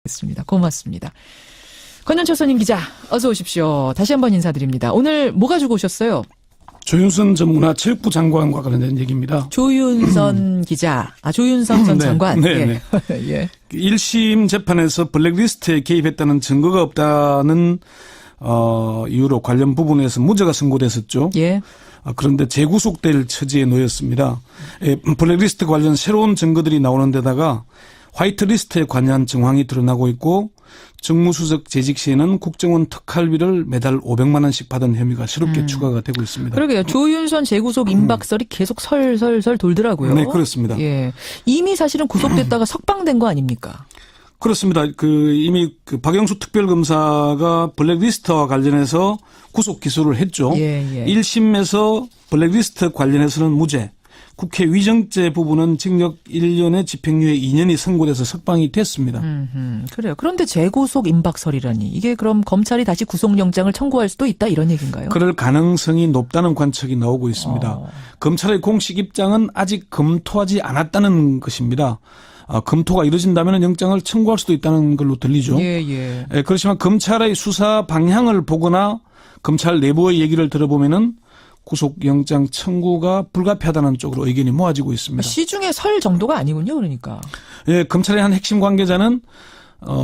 습니다. 고맙습니다. 권현철 기자 어서 오십시오. 다시 한번 인사드립니다. 오늘 뭐 가지고 오셨어요? 조윤선 전 문화체육부 장관과 관련된 얘기입니다. 조윤선 기자, 조윤선 전 네, 장관. 네. 예. 1심 재판에서 블랙리스트에 개입했다는 증거가 없다는 이유로 관련 부분에서 무죄가 선고됐었죠. 예. 그런데 재구속될 처지에 놓였습니다. 블랙리스트 관련 새로운 증거들이 나오는 데다가 화이트리스트에 관한 정황이 드러나고 있고 정무수석 재직 시에는 국정원 특활비를 매달 500만 원씩 받은 혐의가 새롭게 추가가 되고 있습니다. 그러게요. 조윤선 재구속 임박설이 계속 설설설 돌더라고요. 네, 그렇습니다. 예. 이미 사실은 구속됐다가 석방된 거 아닙니까? 그렇습니다. 이미 박영수 특별검사가 블랙리스트와 관련해서 구속 기소를 했죠. 예. 1심에서 블랙리스트 관련해서는 무죄, 국회 위정죄 부분은 징역 1년에 집행유예 2년이 선고돼서 석방이 됐습니다. 그래요. 그런데 재구속 임박설이라니 이게 그럼 검찰이 다시 구속영장을 청구할 수도 있다 이런 얘기인가요? 그럴 가능성이 높다는 관측이 나오고 있습니다. 검찰의 공식 입장은 아직 검토하지 않았다는 것입니다. 검토가 이루어진다면 영장을 청구할 수도 있다는 걸로 들리죠. 예. 그렇지만 검찰의 수사 방향을 보거나 검찰 내부의 얘기를 들어보면은 구속영장 청구가 불가피하다는 쪽으로 의견이 모아지고 있습니다. 시중에 설 정도가 아니군요, 그러니까. 예, 검찰의 한 핵심 관계자는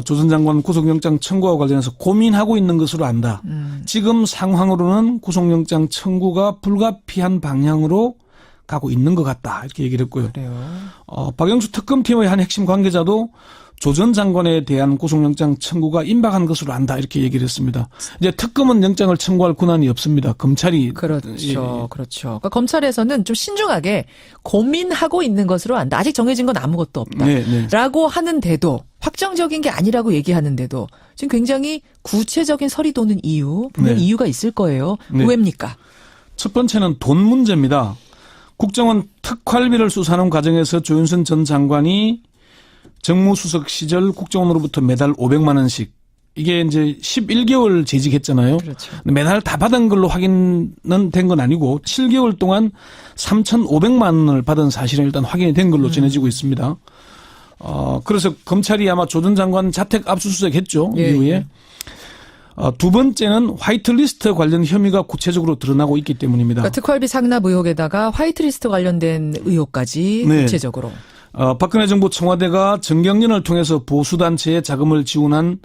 조 전 장관 구속영장 청구와 관련해서 고민하고 있는 것으로 안다. 지금 상황으로는 구속영장 청구가 불가피한 방향으로 가고 있는 것 같다. 이렇게 얘기를 했고요. 그래요. 박영수 특검팀의 한 핵심 관계자도 조 전 장관에 대한 구속영장 청구가 임박한 것으로 안다. 이렇게 얘기를 했습니다. 이제 특검은 영장을 청구할 권한이 없습니다. 검찰이. 그렇죠. 그러니까 검찰에서는 좀 신중하게 고민하고 있는 것으로 안다. 아직 정해진 건 아무것도 없다. 네. 라고 하는데도 확정적인 게 아니라고 얘기하는데도 지금 굉장히 구체적인 설이 도는 이유, 분명 네. 이유가 있을 거예요. 네. 왜입니까? 첫 번째는 돈 문제입니다. 국정원 특활비를 수사하는 과정에서 조윤선 전 장관이 정무수석 시절 국정원으로부터 매달 500만 원씩 이게 이제 11개월 재직했잖아요. 그렇죠. 매달 다 받은 걸로 확인은 된 건 아니고 7개월 동안 3,500만 원을 받은 사실은 일단 확인이 된 걸로 전해지고 있습니다. 그래서 검찰이 아마 조 전 장관 자택 압수수색 했죠. 이후에. 두 번째는 화이트리스트 관련 혐의가 구체적으로 드러나고 있기 때문입니다. 그러니까 특활비 상납 의혹에다가 화이트리스트 관련된 의혹까지 네. 구체적으로. 박근혜 정부 청와대가 정경련을 통해서 보수단체에 자금을 지원한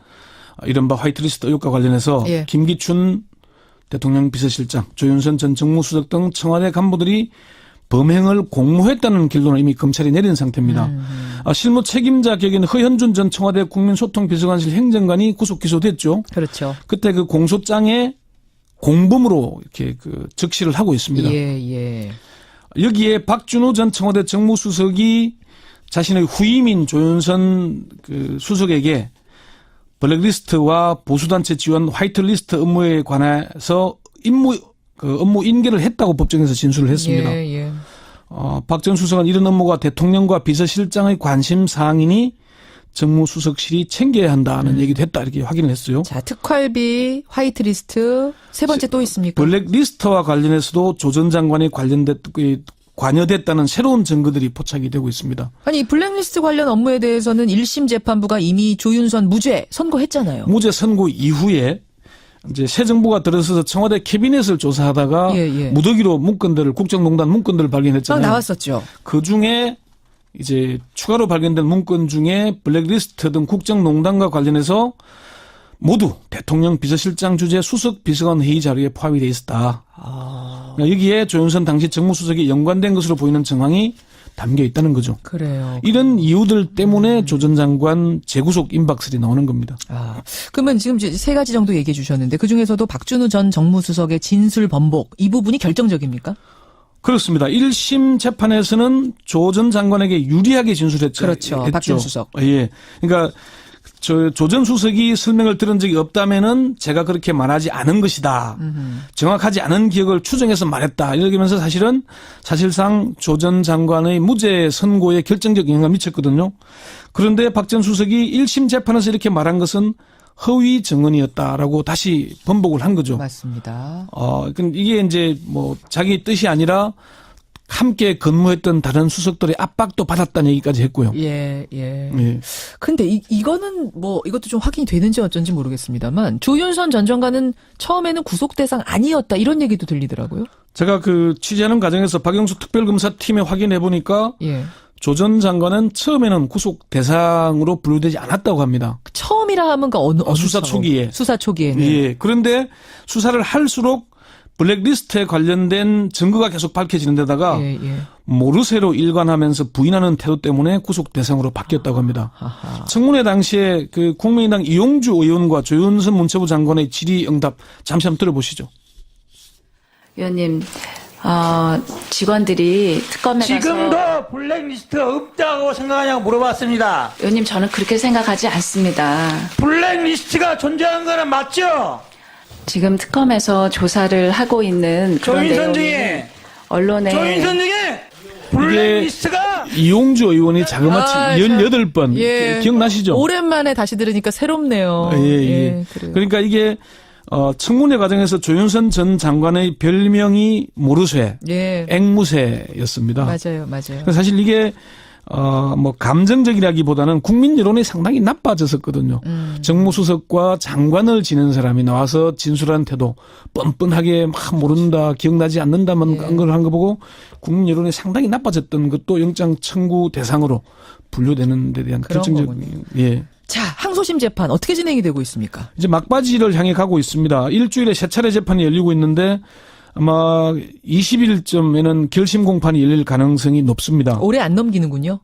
이른바 화이트리스트 의혹과 관련해서 예. 김기춘 대통령 비서실장, 조윤선 전 정무수석 등 청와대 간부들이 범행을 공모했다는 결론을 이미 검찰이 내린 상태입니다. 실무 책임자 격인 허현준 전 청와대 국민소통비서관실 행정관이 구속 기소됐죠. 그렇죠. 그때 그 공소장에 공범으로 이렇게 적시를 하고 있습니다. 예. 여기에 박준호 전 청와대 정무수석이 자신의 후임인 조윤선 수석에게 블랙리스트와 보수단체 지원 화이트리스트 업무에 관해서 업무 인계를 했다고 법정에서 진술을 했습니다. 예. 박 전 수석은 이런 업무가 대통령과 비서실장의 관심 사항이니 정무수석실이 챙겨야 한다는 얘기도 했다 이렇게 확인을 했어요. 자, 특활비, 화이트리스트, 세 번째 또 있습니까? 블랙리스트와 관련해서도 조 전 장관이 관여됐다는 새로운 증거들이 포착이 되고 있습니다. 아니, 블랙리스트 관련 업무에 대해서는 1심 재판부가 이미 조윤선 무죄 선고했잖아요. 무죄 선고 이후에 이제 새 정부가 들어서서 청와대 캐비넷을 조사하다가 무더기로 문건들을 국정농단 문건들을 발견했잖아요. 나왔었죠. 그 중에 이제 추가로 발견된 문건 중에 블랙리스트 등 국정농단과 관련해서 모두 대통령 비서실장 주재 수석 비서관 회의 자료에 포함이 돼 있었다. 여기에 조윤선 당시 정무수석이 연관된 것으로 보이는 정황이 담겨 있다는 거죠. 그래요. 이런 이유들 때문에 조 전 장관 재구속 임박설이 나오는 겁니다. 그러면 지금 세 가지 정도 얘기해 주셨는데 그중에서도 박준우 전 정무수석의 진술 번복 이 부분이 결정적입니까? 그렇습니다. 1심 재판에서는 조 전 장관에게 유리하게 진술했죠. 그렇죠. 박준 수석. 예. 그러니까 조 전 수석이 설명을 들은 적이 없다면은 제가 그렇게 말하지 않은 것이다. 정확하지 않은 기억을 추정해서 말했다. 이러면서 사실상 조 전 장관의 무죄 선고에 결정적 영향을 미쳤거든요. 그런데 박 전 수석이 1심 재판에서 이렇게 말한 것은 허위 증언이었다라고 다시 번복을 한 거죠. 맞습니다. 이게 이제 자기 뜻이 아니라 함께 근무했던 다른 수석들의 압박도 받았다는 얘기까지 했고요. 예. 예. 근데 이거는 뭐 이것도 좀 확인이 되는지 어쩐지 모르겠습니다만 조윤선 전 장관은 처음에는 구속 대상 아니었다 이런 얘기도 들리더라고요. 제가 그 취재하는 과정에서 박영수 특별검사팀에 확인해 보니까 예. 조 전 장관은 처음에는 구속 대상으로 분류되지 않았다고 합니다. 처음이라 하면 그 어느 수사 처음? 초기에. 수사 초기에는. 예. 그런데 수사를 할수록 블랙리스트에 관련된 증거가 계속 밝혀지는 데다가 예. 모르쇠로 일관하면서 부인하는 태도 때문에 구속 대상으로 바뀌었다고 합니다. 아하. 청문회 당시에 그 국민의당 이용주 의원과 조윤선 문체부 장관의 질의응답 잠시 한번 들어보시죠. 의원님, 직원들이 특검에 가서 지금도 블랙리스트가 없다고 생각하냐고 물어봤습니다. 의원님 저는 그렇게 생각하지 않습니다. 블랙리스트가 존재하는 거는 맞죠? 지금 특검에서 조사를 하고 있는 그런 조인선 내용이 중에 언론에 조인선 중에 블랙리스트가 이용주 의원이 자그마치 아, 18번 예. 기억나시죠? 오랜만에 다시 들으니까 새롭네요. 예. 그래요. 그러니까 이게 청문회 과정에서 조윤선 전 장관의 별명이 모르쇠, 예. 앵무새였습니다. 맞아요. 그래서 사실 이게 뭐 감정적이라기보다는 국민 여론이 상당히 나빠졌었거든요. 정무수석과 장관을 지낸 사람이 나와서 진술한 태도, 뻔뻔하게 막 모른다, 기억나지 않는다만 걸 한 거 보고 국민 여론이 상당히 나빠졌던 것도 영장 청구 대상으로 분류되는 데 대한 그런 결정적인 예. 자, 항소심 재판 어떻게 진행이 되고 있습니까? 이제 막바지를 향해 가고 있습니다. 일주일에 3차례 재판이 열리고 있는데 아마 20일쯤에는 결심 공판이 열릴 가능성이 높습니다. 올해 안 넘기는군요.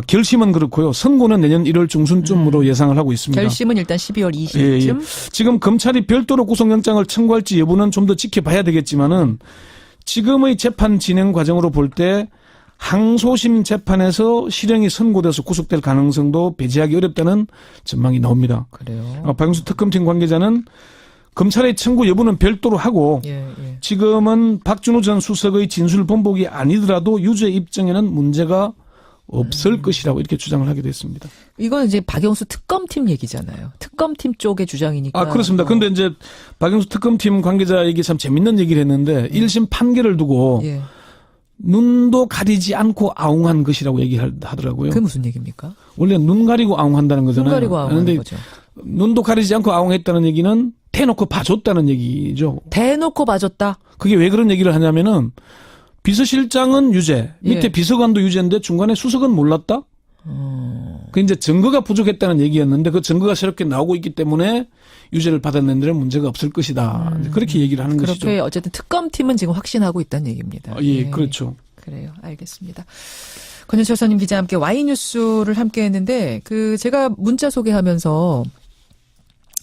결심은 그렇고요. 선고는 내년 1월 중순쯤으로 예상을 하고 있습니다. 결심은 일단 12월 20일쯤. 지금 검찰이 별도로 구속영장을 청구할지 여부는 좀 더 지켜봐야 되겠지만은 지금의 재판 진행 과정으로 볼 때 항소심 재판에서 실형이 선고돼서 구속될 가능성도 배제하기 어렵다는 전망이 나옵니다. 그래요. 박영수 특검팀 관계자는 검찰의 청구 여부는 별도로 하고 예. 지금은 박준호 전 수석의 진술 번복이 아니더라도 유죄 입증에는 문제가 없을 것이라고 이렇게 주장을 하기도 했습니다. 이건 이제 박영수 특검팀 얘기잖아요. 특검팀 쪽의 주장이니까. 그렇습니다. 근데 이제 박영수 특검팀 관계자에게 참 재밌는 얘기를 했는데 1심 판결을 두고 예. 눈도 가리지 않고 아웅한 것이라고 얘기하더라고요. 그게 무슨 얘기입니까? 원래 눈 가리고 아웅한다는 거잖아요. 눈 가리고 아웅하는 그런데 거죠. 눈도 가리지 않고 아웅했다는 얘기는 대놓고 봐줬다는 얘기죠. 대놓고 봐줬다. 그게 왜 그런 얘기를 하냐면은 비서실장은 유죄, 밑에 예. 비서관도 유죄인데 중간에 수석은 몰랐다? 그 이제 증거가 부족했다는 얘기였는데 그 증거가 새롭게 나오고 있기 때문에 유죄를 받았는 데는 문제가 없을 것이다. 그렇게 얘기를 하는 것이죠. 그렇게 어쨌든 특검팀은 지금 확신하고 있다는 얘기입니다. 예, 그렇죠. 그래요. 알겠습니다. 권현철 선임 기자와 함께 와이뉴스를 함께 했는데 제가 문자 소개하면서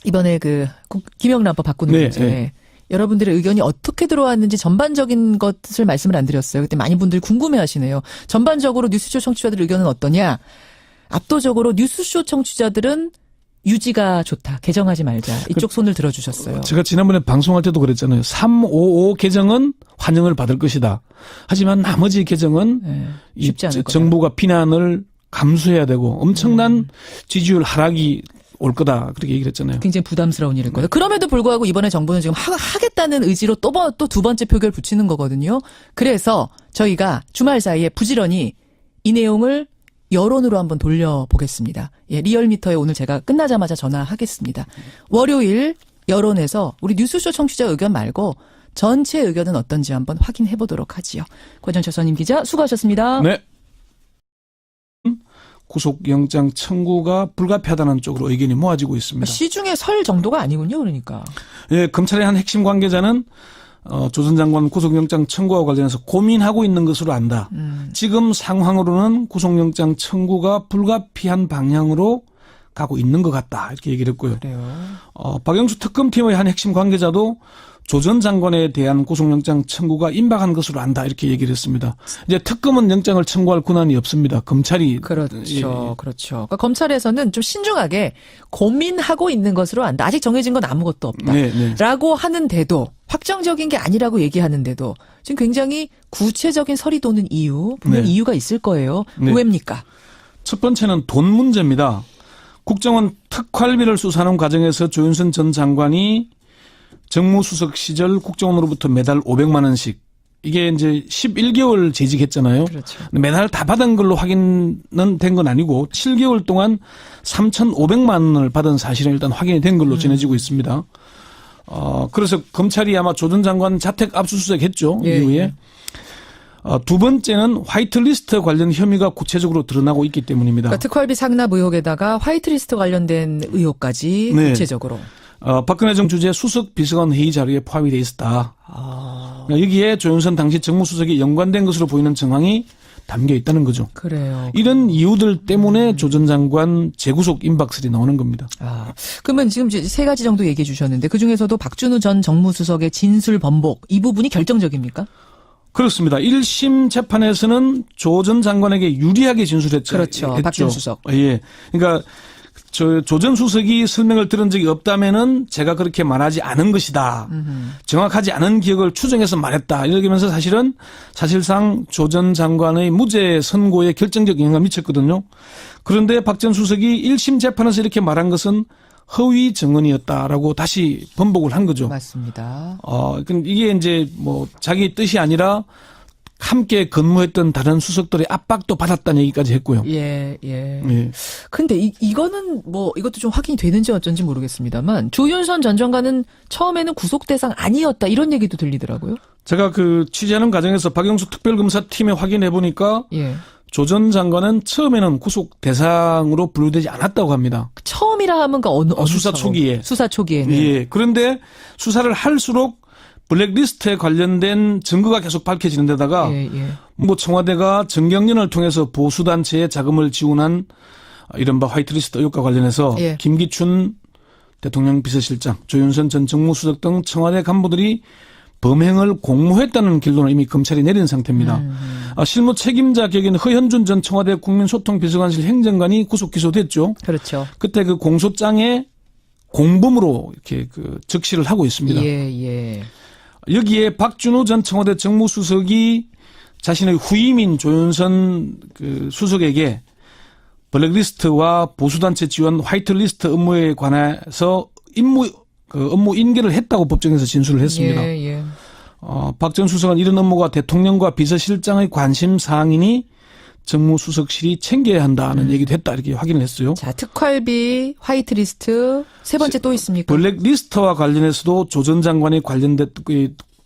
이번에 김영란법 바꾸는 네, 문제 네. 여러분들의 의견이 어떻게 들어왔는지 전반적인 것을 말씀을 안 드렸어요. 그때 많은 분들이 궁금해하시네요. 전반적으로 뉴스쇼 청취자들 의견은 어떠냐? 압도적으로 뉴스쇼 청취자들은 유지가 좋다. 개정하지 말자. 이쪽 손을 들어주셨어요. 제가 지난번에 방송할 때도 그랬잖아요. 355 개정은 환영을 받을 것이다. 하지만 나머지 개정은 네, 쉽지 않을 거다. 정부가 비난을 감수해야 되고 엄청난 지지율 하락이 올 거다. 그렇게 얘기를 했잖아요. 굉장히 부담스러운 일일 거예요. 그럼에도 불구하고 이번에 정부는 지금 하겠다는 의지로 또 두 번째 표결 붙이는 거거든요. 그래서 저희가 주말 사이에 부지런히 이 내용을 여론으로 한번 돌려보겠습니다. 예, 리얼미터에 오늘 제가 끝나자마자 전화하겠습니다. 월요일 여론에서 우리 뉴스쇼 청취자 의견 말고 전체 의견은 어떤지 한번 확인해 보도록 하지요. 권현철 선임 기자 수고하셨습니다. 네. 구속영장 청구가 불가피하다는 쪽으로 의견이 모아지고 있습니다. 시중에 설 정도가 아니군요, 그러니까. 예, 검찰의 한 핵심 관계자는 조 전 장관 구속영장 청구와 관련해서 고민하고 있는 것으로 안다. 지금 상황으로는 구속영장 청구가 불가피한 방향으로 가고 있는 것 같다. 이렇게 얘기를 했고요. 그래요. 박영수 특검팀의 한 핵심 관계자도 조 전 장관에 대한 구속영장 청구가 임박한 것으로 안다. 이렇게 얘기를 했습니다. 이제 특검은 영장을 청구할 권한이 없습니다. 검찰이. 그렇죠. 예. 그렇죠. 그러니까 검찰에서는 좀 신중하게 고민하고 있는 것으로 안다. 아직 정해진 건 아무것도 없다. 네, 네. 라고 하는데도 확정적인 게 아니라고 얘기하는데도 지금 굉장히 구체적인 설이 도는 이유, 분명 네. 이유가 있을 거예요. 네. 왜입니까? 첫 번째는 돈 문제입니다. 국정원 특활비를 수사하는 과정에서 조윤선 전 장관이 정무수석 시절 국정원으로부터 매달 500만 원씩 이게 이제 11개월 재직했잖아요. 그렇죠. 매달 다 받은 걸로 확인은 된 건 아니고 7개월 동안 3,500만 원을 받은 사실은 일단 확인이 된 걸로 전해지고 있습니다. 그래서 검찰이 아마 조 전 장관 자택 압수수색했죠. 예, 이후에. 예. 두 번째는 화이트리스트 관련 혐의가 구체적으로 드러나고 있기 때문입니다. 그러니까 특활비 상납 의혹에다가 화이트리스트 관련된 의혹까지 네. 구체적으로. 박근혜 정부 주재 수석 비서관 회의 자료에 포함이 돼 있었다. 그러니까 여기에 조윤선 당시 정무수석이 연관된 것으로 보이는 정황이 담겨 있다는 거죠. 그래요. 이런 이유들 때문에 조 전 장관 재구속 임박설이 나오는 겁니다. 그러면 지금 이제 세 가지 정도 얘기해 주셨는데 그중에서도 박준우 전 정무수석의 진술 번복 이 부분이 결정적입니까? 그렇습니다. 1심 재판에서는 조 전 장관에게 유리하게 진술했죠. 그렇죠. 박준우 수석. 예. 그러니까 조 전 수석이 설명을 들은 적이 없다면은 제가 그렇게 말하지 않은 것이다. 정확하지 않은 기억을 추정해서 말했다. 이러면서 사실상 조 전 장관의 무죄 선고에 결정적 영향을 미쳤거든요. 그런데 박 전 수석이 1심 재판에서 이렇게 말한 것은 허위 증언이었다라고 다시 번복을 한 거죠. 맞습니다. 이게 이제 뭐 자기 뜻이 아니라 함께 근무했던 다른 수석들의 압박도 받았다는 얘기까지 했고요. 예. 예. 근데 이거는 뭐 이것도 좀 확인이 되는지 어쩐지 모르겠습니다만 조윤선 전 장관은 처음에는 구속 대상 아니었다 이런 얘기도 들리더라고요. 제가 그 취재하는 과정에서 박영수 특별검사팀에 확인해 보니까 예. 조 전 장관은 처음에는 구속 대상으로 분류되지 않았다고 합니다. 처음이라 하면 그 어느 수사 처음? 초기에. 수사 초기에는. 예. 그런데 수사를 할수록 블랙리스트에 관련된 증거가 계속 밝혀지는 데다가 예. 뭐 청와대가 정경련을 통해서 보수단체에 자금을 지원한 이른바 화이트리스트 의혹과 관련해서 예. 김기춘 대통령 비서실장, 조윤선 전 정무수석 등 청와대 간부들이 범행을 공모했다는 결론을 이미 검찰이 내린 상태입니다. 실무 책임자 격인 허현준 전 청와대 국민소통비서관실 행정관이 구속 기소됐죠. 그렇죠. 그때 그 공소장에 공범으로 이렇게 그 적시를 하고 있습니다. 예. 여기에 박준호 전 청와대 정무수석이 자신의 후임인 조윤선 그 수석에게 블랙리스트와 보수단체 지원 화이트리스트 업무에 관해서 업무 인계를 했다고 법정에서 진술을 했습니다. 예. 박 전 수석은 이런 업무가 대통령과 비서실장의 관심 사항이니 정무수석실이 챙겨야 한다는 얘기도 했다 이렇게 확인을 했어요. 자, 특활비, 화이트리스트, 세 번째 또 있습니까? 블랙리스트와 관련해서도 조 전 장관이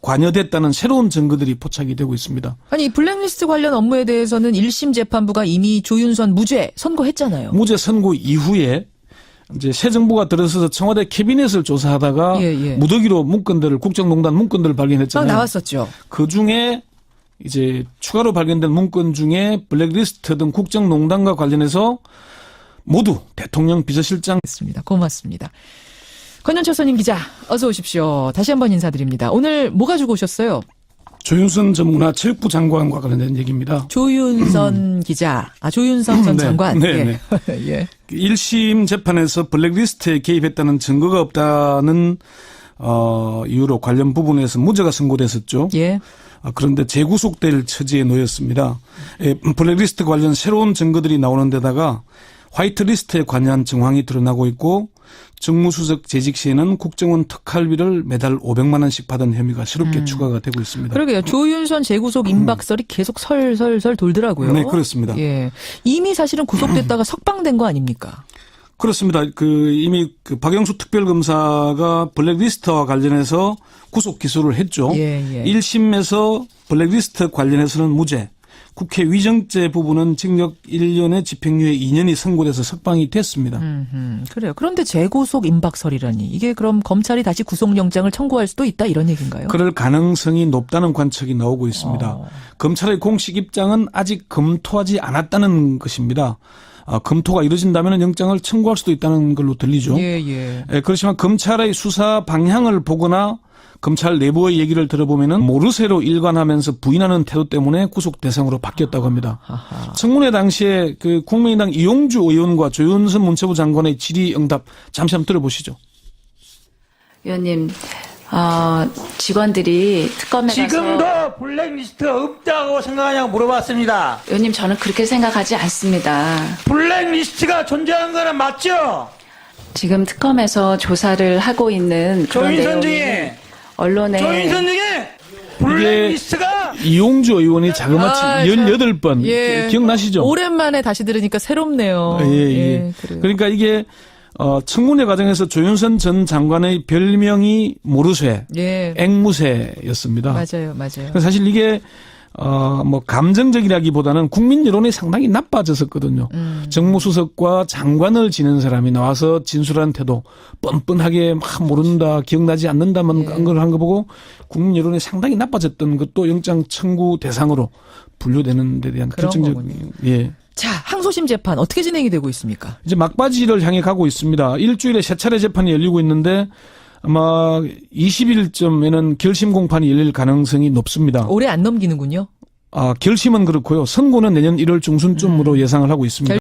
관여됐다는 새로운 증거들이 포착이 되고 있습니다. 아니, 블랙리스트 관련 업무에 대해서는 1심 재판부가 이미 조윤선 무죄 선고했잖아요. 무죄 선고 이후에 이제 새 정부가 들어서서 청와대 캐비넷을 조사하다가 예. 무더기로 문건들을 국정농단 문건들을 발견했잖아요. 나왔었죠. 그 중에 이제 추가로 발견된 문건 중에 블랙리스트 등 국정농단과 관련해서 모두 대통령 비서실장 됐습니다. 고맙습니다. 권현철 선임 기자, 어서 오십시오. 다시 한번 인사드립니다. 오늘 뭐 가지고 오셨어요? 조윤선 전 문화체육부 장관과 관련된 얘기입니다. 조윤선 기자, 조윤선 전 네, 장관. 네. 예. 1심 재판에서 블랙리스트에 개입했다는 증거가 없다는 이유로 관련 부분에서 무죄가 선고됐었죠. 예. 그런데 재구속될 처지에 놓였습니다. 블랙리스트 관련 새로운 증거들이 나오는 데다가 화이트리스트에 관한 정황이 드러나고 있고 정무수석 재직 시에는 국정원 특활비를 매달 500만 원씩 받은 혐의가 새롭게 추가가 되고 있습니다. 그러게요. 조윤선 재구속 임박설이 계속 설설설 돌더라고요. 네, 그렇습니다. 예. 이미 사실은 구속됐다가 석방된 거 아닙니까? 그렇습니다. 이미 박영수 특별검사가 블랙리스트와 관련해서 구속 기소를 했죠. 예. 1심에서 블랙리스트 관련해서는 무죄, 국회 위정죄 부분은 징역 1년에 집행유예 2년이 선고돼서 석방이 됐습니다. 그래요. 그런데 재구속 임박설이라니 이게 그럼 검찰이 다시 구속영장을 청구할 수도 있다 이런 얘기인가요? 그럴 가능성이 높다는 관측이 나오고 있습니다. 검찰의 공식 입장은 아직 검토하지 않았다는 것입니다. 검토가 이루어진다면 영장을 청구할 수도 있다는 걸로 들리죠. 예. 그렇지만 검찰의 수사 방향을 보거나 검찰 내부의 얘기를 들어보면은 모르쇠로 일관하면서 부인하는 태도 때문에 구속 대상으로 바뀌었다고 합니다. 청문회 당시에 그 국민의당 이용주 의원과 조윤선 문체부 장관의 질의응답 잠시 한번 들어보시죠. 의원님, 직원들이 특검에 가서 지금도 블랙리스트가 없다고 생각하냐고 물어봤습니다. 의원님 저는 그렇게 생각하지 않습니다. 블랙리스트가 존재한 거는 맞죠? 지금 특검에서 조사를 하고 있는 그런 조윤선 내용이 중에 언론에 조윤선 중에 블랙리스트가 이용주 의원이 자그마치 아, 18번 예. 기억나시죠? 오랜만에 다시 들으니까 새롭네요. 예. 그래요. 그러니까 이게 청문회 과정에서 조윤선 전 장관의 별명이 모르쇠, 예. 앵무새였습니다. 맞아요. 그래서 사실 이게 뭐 감정적이라기보다는 국민 여론이 상당히 나빠졌었거든요. 정무수석과 장관을 지낸 사람이 나와서 진술한 태도 뻔뻔하게 막 모른다, 기억나지 않는다만 걸 한 거 보고 국민 여론이 상당히 나빠졌던 것도 영장 청구 대상으로 분류되는 데 대한 그런 결정적인 예. 자, 항소심 재판 어떻게 진행이 되고 있습니까? 이제 막바지를 향해 가고 있습니다. 일주일에 3차례 재판이 열리고 있는데 아마 20일쯤에는 결심 공판이 열릴 가능성이 높습니다. 올해 안 넘기는군요. 결심은 그렇고요. 선고는 내년 1월 중순쯤으로 예상을 하고 있습니다.